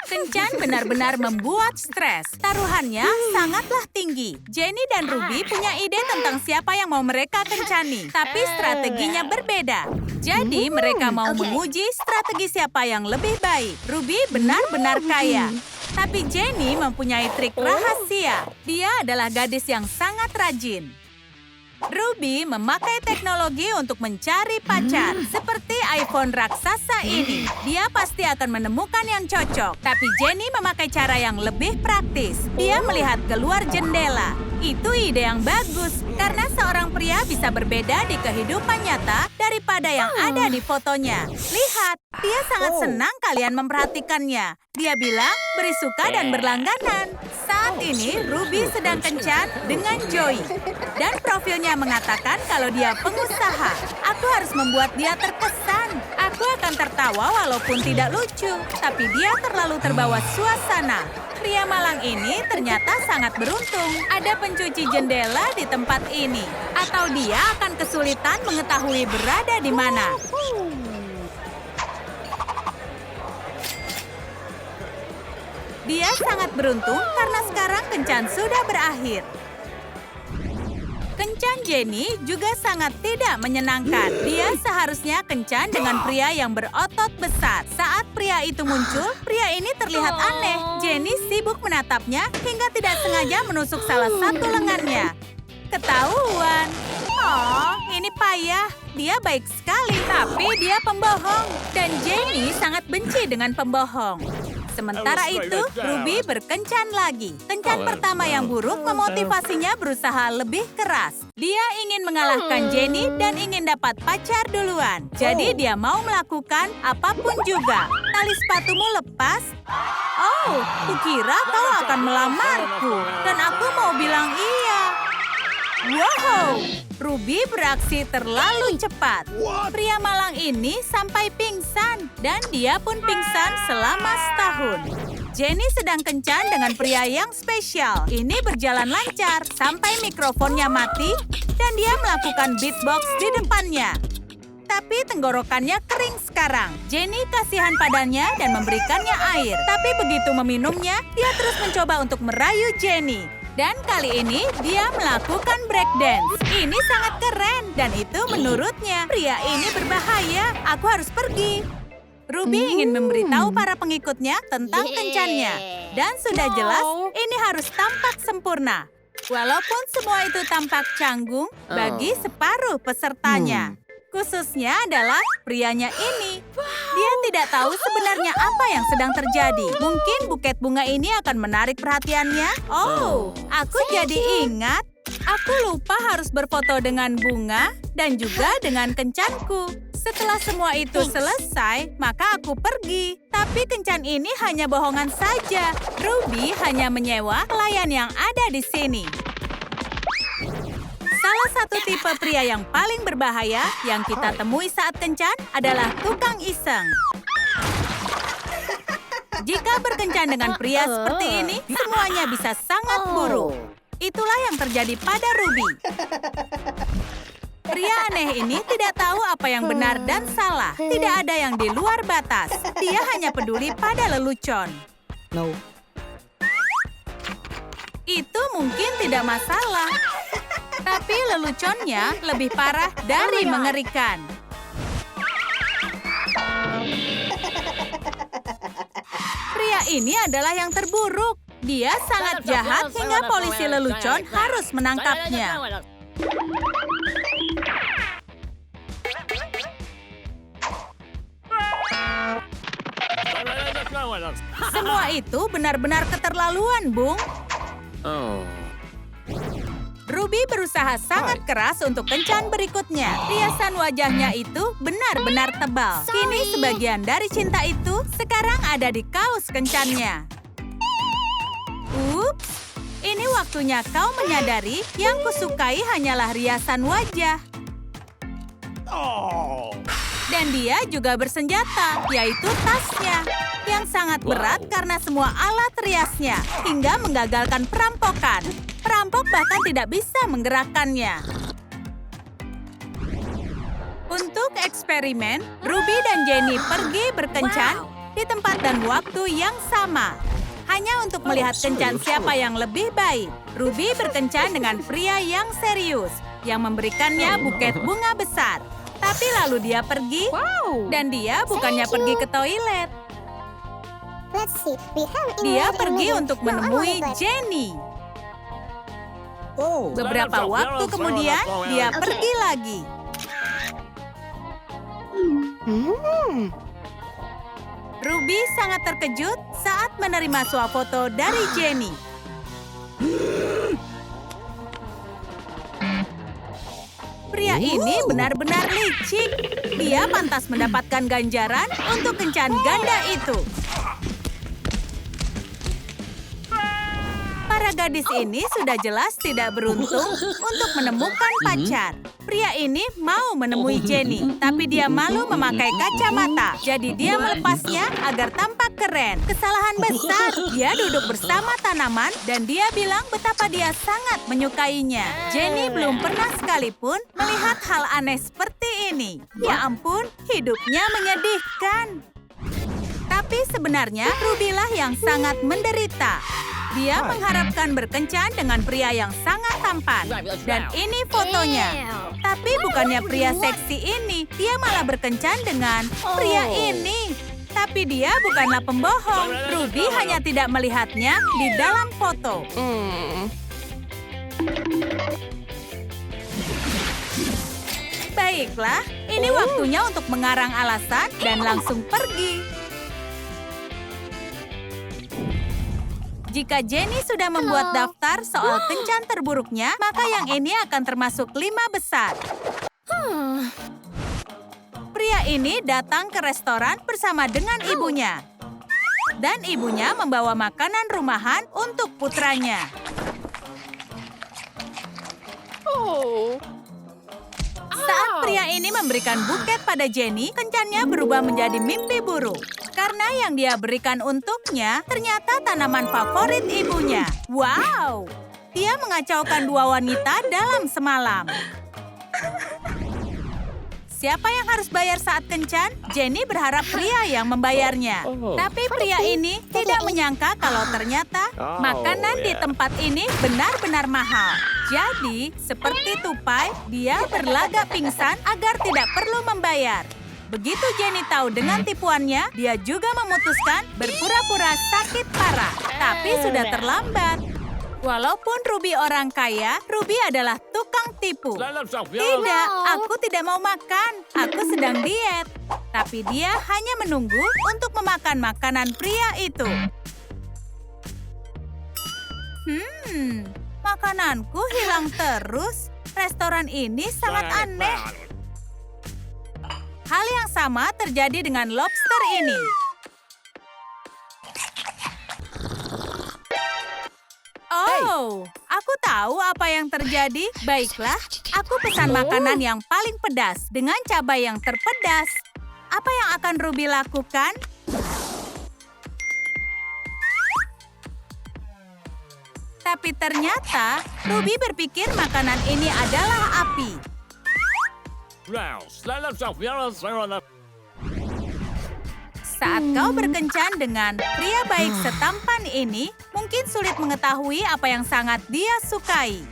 Kencan benar-benar membuat stres. Taruhannya sangatlah tinggi. Jenny dan Ruby punya ide tentang siapa yang mau mereka kencani. Tapi strateginya berbeda. Jadi mereka mau menguji strategi siapa yang lebih baik. Ruby benar-benar kaya. Tapi Jenny mempunyai trik rahasia. Dia adalah gadis yang sangat rajin. Ruby memakai teknologi untuk mencari pacar. Seperti iPhone raksasa ini. Dia pasti akan menemukan yang cocok. Tapi Jenny memakai cara yang lebih praktis. Dia melihat keluar jendela. Itu ide yang bagus. Karena seorang pria bisa berbeda di kehidupan nyata daripada yang ada di fotonya. Lihat, dia sangat senang kalian memperhatikannya. Dia bilang beri suka dan berlangganan. Saat ini, Ruby sedang kencan dengan Joey. Dan profilnya mengatakan kalau dia pengusaha. Aku harus membuat dia terkesan. Aku akan tertawa walaupun tidak lucu. Tapi dia terlalu terbawa suasana. Pria malang ini ternyata sangat beruntung. Ada pencuci jendela di tempat ini. Atau dia akan kesulitan mengetahui berada di mana. Dia sangat beruntung karena sekarang kencan sudah berakhir. Kencan Jenny juga sangat tidak menyenangkan. Dia seharusnya kencan dengan pria yang berotot besar. Saat pria itu muncul, pria ini terlihat aneh. Jenny sibuk menatapnya hingga tidak sengaja menusuk salah satu lengannya. Ketahuan. Oh, ini payah. Dia baik sekali, tapi dia pembohong. Dan Jenny sangat benci dengan pembohong. Sementara itu, Ruby berkencan lagi. Kencan pertama yang buruk memotivasinya berusaha lebih keras. Dia ingin mengalahkan Jenny dan ingin dapat pacar duluan. Jadi dia mau melakukan apapun juga. Tali sepatumu lepas? Oh, kukira kau akan melamarku. Dan aku mau bilang iya. Wow! Ruby beraksi terlalu cepat. Pria malang ini sampai pingsan. Dan dia pun pingsan selama setahun. Jenny sedang kencan dengan pria yang spesial. Ini berjalan lancar sampai mikrofonnya mati. Dan dia melakukan beatbox di depannya. Tapi tenggorokannya kering sekarang. Jenny kasihan padanya dan memberikannya air. Tapi begitu meminumnya, dia terus mencoba untuk merayu Jenny. Dan kali ini dia melakukan breakdance. Ini sangat keren. Dan itu menurutnya, pria ini berbahaya. Aku harus pergi. Ruby ingin memberitahu para pengikutnya tentang kencannya. Dan sudah jelas, ini harus tampak sempurna. Walaupun semua itu tampak canggung bagi separuh pesertanya. Khususnya adalah prianya ini. Dia tidak tahu sebenarnya apa yang sedang terjadi. Mungkin buket bunga ini akan menarik perhatiannya. Oh, aku jadi ingat. Aku lupa harus berfoto dengan bunga dan juga dengan kencanku. Setelah semua itu selesai, maka aku pergi. Tapi kencan ini hanya bohongan saja. Ruby hanya menyewa pelayan yang ada di sini. Salah satu tipe pria yang paling berbahaya yang kita temui saat kencan adalah tukang iseng. Jika berkencan dengan pria seperti ini, semuanya bisa sangat buruk. Itulah yang terjadi pada Ruby. Pria aneh ini tidak tahu apa yang benar dan salah. Tidak ada yang di luar batas. Dia hanya peduli pada lelucon. Itu mungkin tidak masalah. Tapi leluconnya lebih parah dari mengerikan. Pria ini adalah yang terburuk. Dia sangat jahat hingga polisi lelucon harus menangkapnya. Semua itu benar-benar keterlaluan, Bung. Ruby berusaha sangat keras untuk kencan berikutnya. Riasan wajahnya itu benar-benar tebal. Kini sebagian dari cinta itu sekarang ada di kaos kencannya. Ups, ini waktunya kau menyadari yang kusukai hanyalah riasan wajah. Dan dia juga bersenjata, yaitu tasnya. Yang sangat berat karena semua alat riasnya, hingga menggagalkan perampokan. Perampok bahkan tidak bisa menggerakkannya. Untuk eksperimen, Ruby dan Jenny pergi berkencan di tempat dan waktu yang sama. Hanya untuk melihat kencan siapa yang lebih baik. Ruby berkencan dengan pria yang serius, yang memberikannya buket bunga besar. Tapi lalu dia pergi, dan dia bukannya pergi ke toilet. Dia pergi untuk menemui Jenny. Beberapa waktu kemudian, dia pergi lagi. Ruby sangat terkejut saat menerima swafoto dari Jenny. Pria ini benar-benar licik. Dia pantas mendapatkan ganjaran untuk kencan ganda itu. Para gadis ini sudah jelas tidak beruntung untuk menemukan pacar. Pria ini mau menemui Jenny, tapi dia malu memakai kacamata. Jadi dia melepasnya agar tampak keren. Kesalahan besar. Dia duduk bersama tanaman dan dia bilang betapa dia sangat menyukainya. Jenny belum pernah sekalipun melihat hal aneh seperti ini. Ya ampun, hidupnya menyedihkan. Tapi sebenarnya Ruby lah yang sangat menderita. Dia mengharapkan berkencan dengan pria yang sangat tampan. Dan ini fotonya. Tapi bukannya pria seksi ini. Dia malah berkencan dengan pria ini. Tapi dia bukanlah pembohong. Ruby hanya tidak melihatnya di dalam foto. Baiklah, ini waktunya untuk mengarang alasan dan langsung pergi. Jika Jenny sudah membuat daftar soal kencan terburuknya, maka yang ini akan termasuk 5 besar. Pria ini datang ke restoran bersama dengan ibunya. Dan ibunya membawa makanan rumahan untuk putranya. Saat pria ini memberikan buket pada Jenny, kencannya berubah menjadi mimpi buruk. Karena yang dia berikan untuknya ternyata tanaman favorit ibunya. Wow! Dia mengacaukan 2 wanita dalam semalam. Siapa yang harus bayar saat kencan? Jenny berharap pria yang membayarnya. Tapi pria ini tidak menyangka kalau ternyata makanan di tempat ini benar-benar mahal. Jadi, seperti tupai, dia berlagak pingsan agar tidak perlu membayar. Begitu Jenny tahu dengan tipuannya, dia juga memutuskan berpura-pura sakit parah. Tapi sudah terlambat. Walaupun Ruby orang kaya, Ruby adalah tukang tipu. Tidak, aku tidak mau makan. Aku sedang diet. Tapi dia hanya menunggu untuk memakan makanan pria itu. Makananku hilang terus. Restoran ini sangat aneh. Hal yang sama terjadi dengan lobster ini. Oh, aku tahu apa yang terjadi. Baiklah, aku pesan makanan yang paling pedas dengan cabai yang terpedas. Apa yang akan Ruby lakukan? Tapi ternyata Ruby berpikir makanan ini adalah api. Saat kau berkencan dengan pria baik setampan ini, mungkin sulit mengetahui apa yang sangat dia sukai.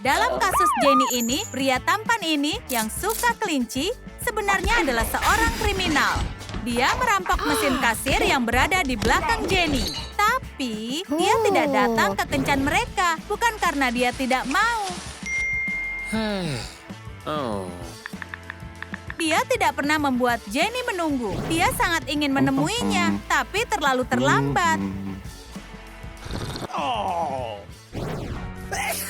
Dalam kasus Jenny ini, pria tampan ini yang suka kelinci sebenarnya adalah seorang kriminal. Dia merampok mesin kasir yang berada di belakang Jenny. Tapi dia tidak datang ke kencan mereka, bukan karena dia tidak mau. Dia tidak pernah membuat Jenny menunggu. Dia sangat ingin menemuinya, tapi terlalu terlambat.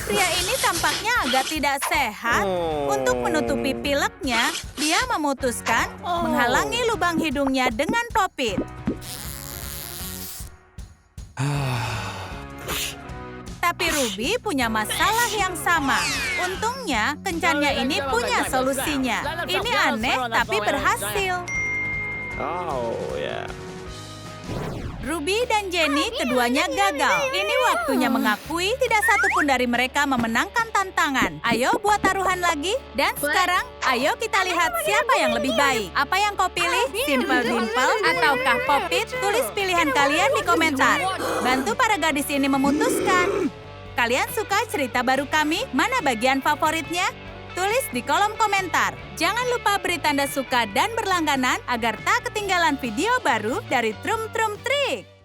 Pria ini tampaknya agak tidak sehat. Untuk menutupi pileknya, dia memutuskan menghalangi lubang hidungnya dengan popit. Tapi Ruby punya masalah yang sama. Untungnya, kencannya ini punya solusinya. Ini aneh, tapi berhasil. Ruby dan Jenny keduanya gagal. Ini waktunya mengakui tidak satu pun dari mereka memenangkan tantangan. Ayo buat taruhan lagi. Dan sekarang, Ayo kita lihat siapa yang lebih baik. Apa yang kau pilih? Simple Dimple ataukah Pop-It? Tulis pilihan kalian di komentar. Bantu para gadis ini memutuskan. Kalian suka cerita baru kami? Mana bagian favoritnya? Tulis di kolom komentar. Jangan lupa beri tanda suka dan berlangganan agar tak ketinggalan video baru dari Trum Trum Trik.